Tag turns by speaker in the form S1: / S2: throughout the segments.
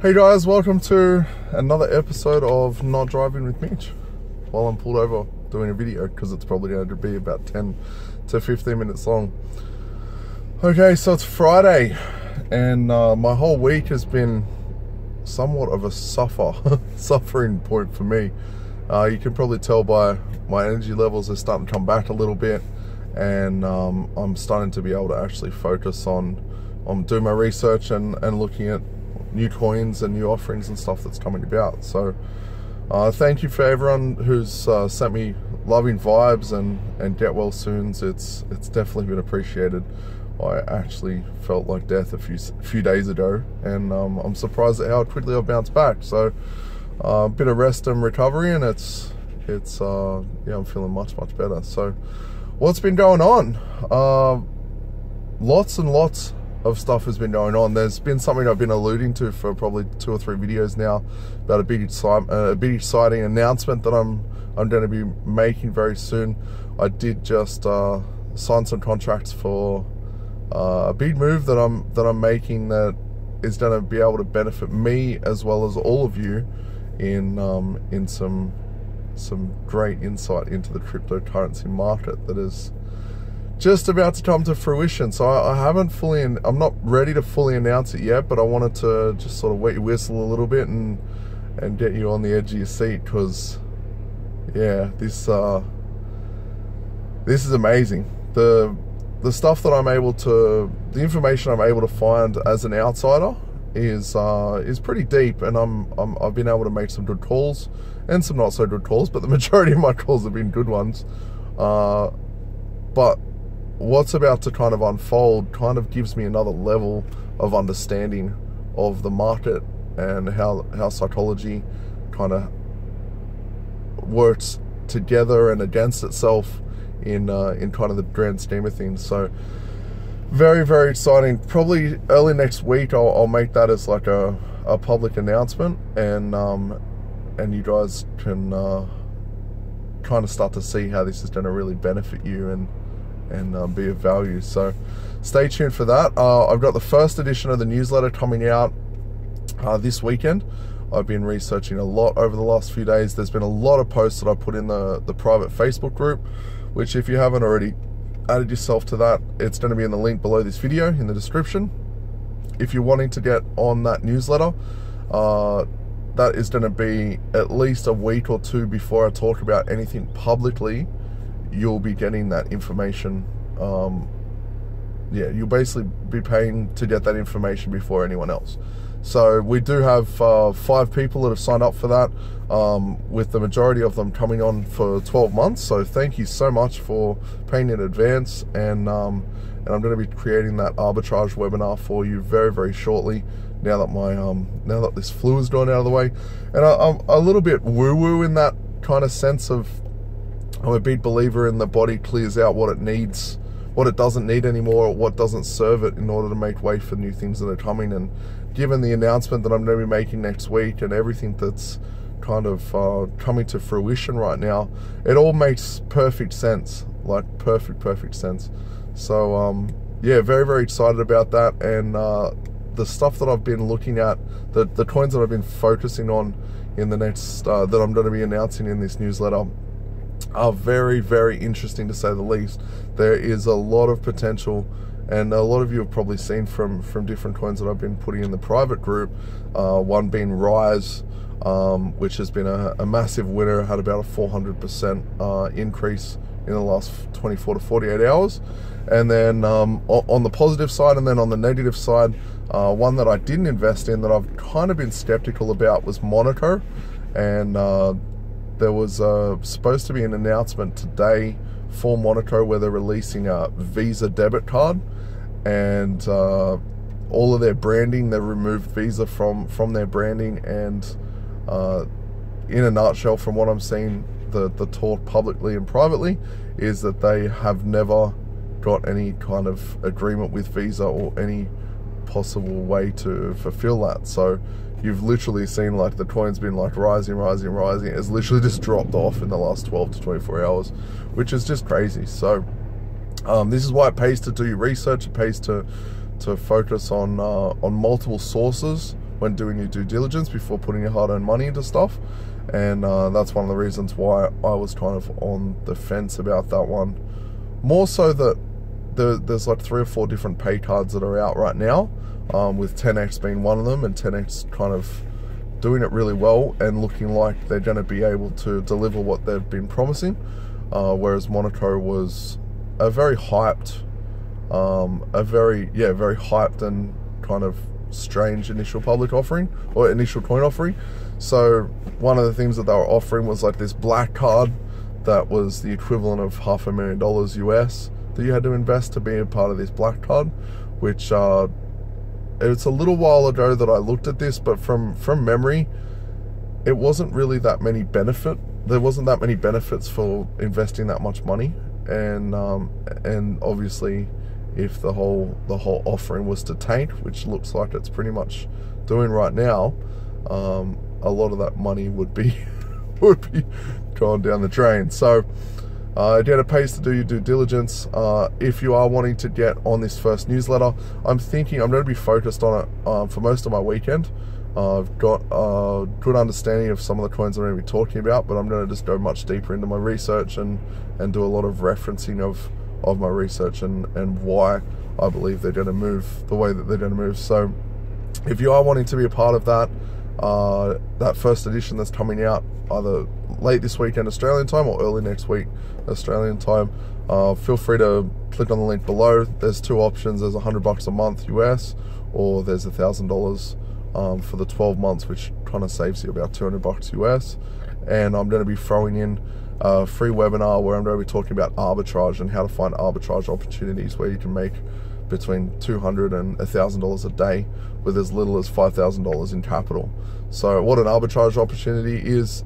S1: Hey guys, welcome to another episode of Not Driving with Mitch. While I'm pulled over doing a video, because it's probably going to be about 10 to 15 minutes long. Okay, so it's Friday, and my whole week has been somewhat of a suffering point for me. You can probably tell by my energy levels are starting to come back a little bit, and I'm starting to be able to actually focus on doing my research and looking at new coins and new offerings and stuff that's coming about. So thank you for everyone who's sent me loving vibes and get well soons. It's definitely been appreciated. I actually felt like death a few days ago, and I'm surprised at how quickly I've bounced back. So a bit of rest and recovery, and it's yeah, I'm feeling much better. So what's been going on? Lots and lots of stuff has been going on. There's been something I've been alluding to for probably 2 or 3 videos now about a big exciting announcement that I'm going to be making very soon. I did just sign some contracts for a big move that I'm making that is going to be able to benefit me as well as all of you in some great insight into the cryptocurrency market that is just about to come to fruition. So I'm not ready to fully announce it yet, but I wanted to just sort of wet your whistle a little bit and get you on the edge of your seat, because yeah, this is amazing. The stuff that the information I'm able to find as an outsider is pretty deep, and I've been able to make some good calls and some not so good calls, but the majority of my calls have been good ones. But what's about to kind of unfold kind of gives me another level of understanding of the market and how psychology kind of works together and against itself in kind of the grand scheme of things. So very, very exciting. Probably early next week I'll make that as like a public announcement, and you guys can kind of start to see how this is going to really benefit you and be of value. So stay tuned for that. I've got the first edition of the newsletter coming out this weekend. I've been researching a lot over the last few days. There's been a lot of posts that I put in the private Facebook group, which if you haven't already added yourself to that, it's going to be in the link below this video in the description. If you're wanting to get on that newsletter, that is going to be at least a week or 2 before I talk about anything publicly. You'll be getting that information. Yeah, you'll basically be paying to get that information before anyone else. So we do have 5 people that have signed up for that, with the majority of them coming on for 12 months. So thank you so much for paying in advance, and I'm going to be creating that arbitrage webinar for you very, very shortly. Now that now that this flu has gone out of the way, and I'm a little bit woo-woo in that kind of sense of, I'm a big believer in the body clears out what it needs, what it doesn't need anymore, or what doesn't serve it, in order to make way for new things that are coming. And given the announcement that I'm going to be making next week and everything that's kind of coming to fruition right now, it all makes perfect sense, like perfect sense. So yeah, very, very excited about that. And the stuff that I've been looking at, the coins that I've been focusing on in the next that I'm going to be announcing in this newsletter are very, very interesting, to say the least. There is a lot of potential, and a lot of you have probably seen from different coins that I've been putting in the private group, one being Rise, which has been a massive winner, had about a 400% increase in the last 24 to 48 hours. And then on the positive side, and then on the negative side, one that I didn't invest in that I've kind of been skeptical about was Monaco. And there was supposed to be an announcement today for Monaco where they're releasing a Visa debit card, and all of their branding, they removed Visa from their branding. And in a nutshell, from what I'm seeing, the talk publicly and privately is that they have never got any kind of agreement with Visa or any possible way to fulfill that. So you've literally seen like the coin's been like rising. It's literally just dropped off in the last 12 to 24 hours, which is just crazy. So this is why it pays to do your research. It pays to focus on multiple sources when doing your due diligence before putting your hard-earned money into stuff. And that's one of the reasons why I was kind of on the fence about that one. More so that there's like 3 or 4 different pay cards that are out right now, with 10X being one of them, and 10X kind of doing it really well and looking like they're going to be able to deliver what they've been promising, whereas Monaco was a very hyped, very hyped and kind of strange initial public offering, or initial coin offering. So one of the things that they were offering was like this black card that was the equivalent of $500,000 US that you had to invest to be a part of this black card, which it's a little while ago that I looked at this, but from memory, it wasn't really that many there wasn't that many benefits for investing that much money. And obviously, if the whole offering was to tank, which looks like it's pretty much doing right now, a lot of that money would be going down the drain. So again, it pays to do your due diligence. If you are wanting to get on this first newsletter, I'm thinking I'm going to be focused on it for most of my weekend. I've got a good understanding of some of the coins I'm going to be talking about, but I'm going to just go much deeper into my research and do a lot of referencing of my research and why I believe they're going to move the way that they're going to move. So if you are wanting to be a part of that, that first edition that's coming out either late this weekend Australian time or early next week Australian time, feel free to click on the link below. There's 2 options. There's $100 a month US, or there's $1,000 for the 12 months, which kind of saves you about $200 US. And I'm going to be throwing in a free webinar where I'm going to be talking about arbitrage and how to find arbitrage opportunities where you can make between $200 and $1,000 a day with as little as $5,000 in capital. So what an arbitrage opportunity is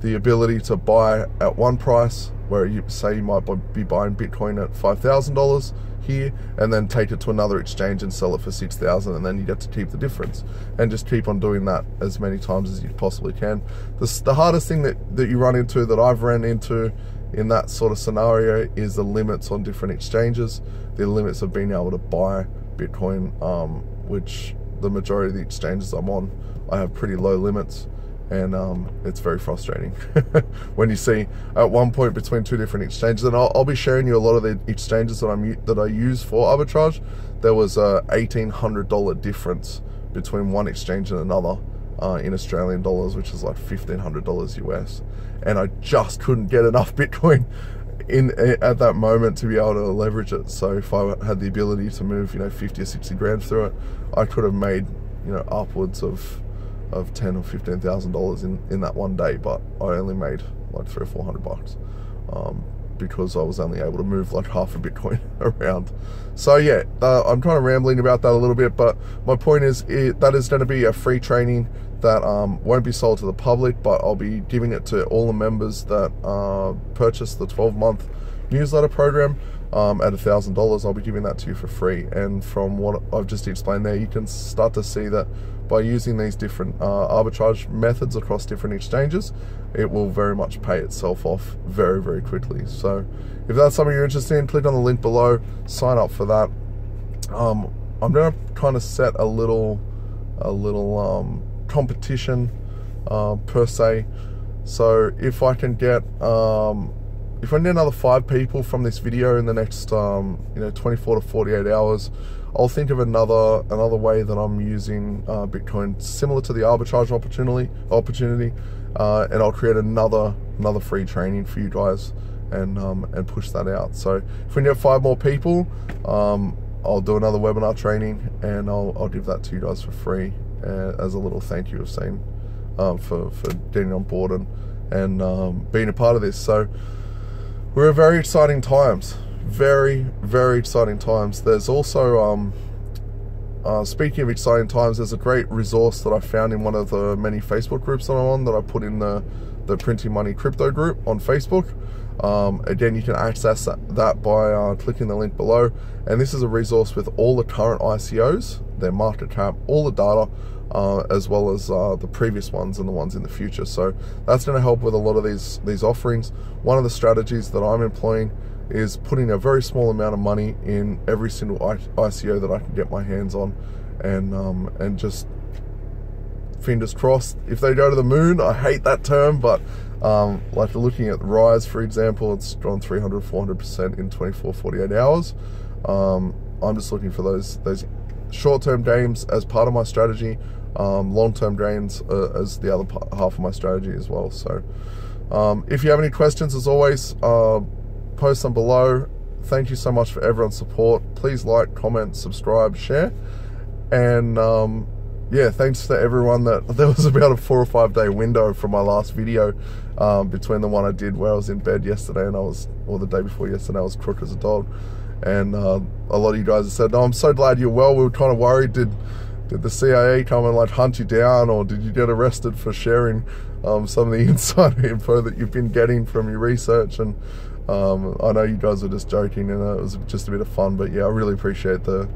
S1: the ability to buy at one price, where you say you might be buying Bitcoin at $5,000 here, and then take it to another exchange and sell it for $6,000, and then you get to keep the difference, and just keep on doing that as many times as you possibly can. The hardest thing that you run into, that I've ran into in that sort of scenario, is the limits on different exchanges, the limits of being able to buy Bitcoin, which the majority of the exchanges I'm on, I have pretty low limits. And it's very frustrating when you see at one point between 2 different exchanges. And I'll be sharing you a lot of the exchanges that I use for arbitrage. There was a $1,800 difference between one exchange and another in Australian dollars, which is like $1,500 US. And I just couldn't get enough Bitcoin at that moment to be able to leverage it. So if I had the ability to move 50 or 60 grand through it, I could have made upwards of $10,000 or $15,000 in that one day, but I only made like $300 or $400 because I was only able to move like half a Bitcoin around. So yeah, I'm kind of rambling about that a little bit, but my point is that is going to be a free training that won't be sold to the public, but I'll be giving it to all the members that purchase the 12-month newsletter program at $1,000. I'll be giving that to you for free. And from what I've just explained there, you can start to see that by using these different arbitrage methods across different exchanges, it will very much pay itself off very, very quickly. So if that's something you're interested in, click on the link below, sign up for that. I'm going to kind of set a little competition per se. So if I can get another 5 people from this video in the next 24 to 48 hours, I'll think of another way that I'm using Bitcoin similar to the arbitrage opportunity, and I'll create another free training for you guys and push that out. So if we get 5 more people, I'll do another webinar training, and I'll give that to you guys for free as a little thank you of saying for getting on board and being a part of this. So we're at very exciting times. Very, very exciting times. There's also, speaking of exciting times, there's a great resource that I found in one of the many Facebook groups that I'm on, that I put in the Printing Money Crypto group on Facebook. Again, you can access that by clicking the link below. And this is a resource with all the current ICOs, their market cap, all the data, as well as the previous ones and the ones in the future. So that's going to help with a lot of these offerings. One of the strategies that I'm employing is putting a very small amount of money in every single ICO that I can get my hands on, and just fingers crossed. If they go to the moon, I hate that term, but like looking at the Rise, for example, it's gone 300, 400% in 24, 48 hours. I'm just looking for those short-term gains as part of my strategy, long-term gains as the other half of my strategy as well. So if you have any questions, as always, post them below. Thank you so much for everyone's support. Please like, comment, subscribe, share, and yeah, thanks to everyone. There was about a 4 or 5 day window from my last video between the one I did where I was in bed yesterday and or the day before yesterday, I was crook as a dog. And a lot of you guys have said, "No, I'm so glad you're well. We were kind of worried. Did the CIA come and like hunt you down, or did you get arrested for sharing some of the insider info that you've been getting from your research?" And I know you guys are just joking, and it was just a bit of fun. But yeah, I really appreciate the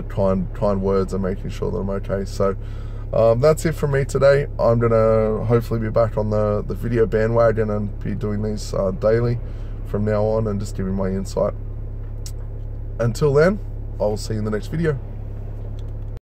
S1: kind words and making sure that I'm okay. So that's it from me today. I'm gonna hopefully be back on the video bandwagon and be doing these daily from now on, and just giving my insight. Until then, I will see you in the next video.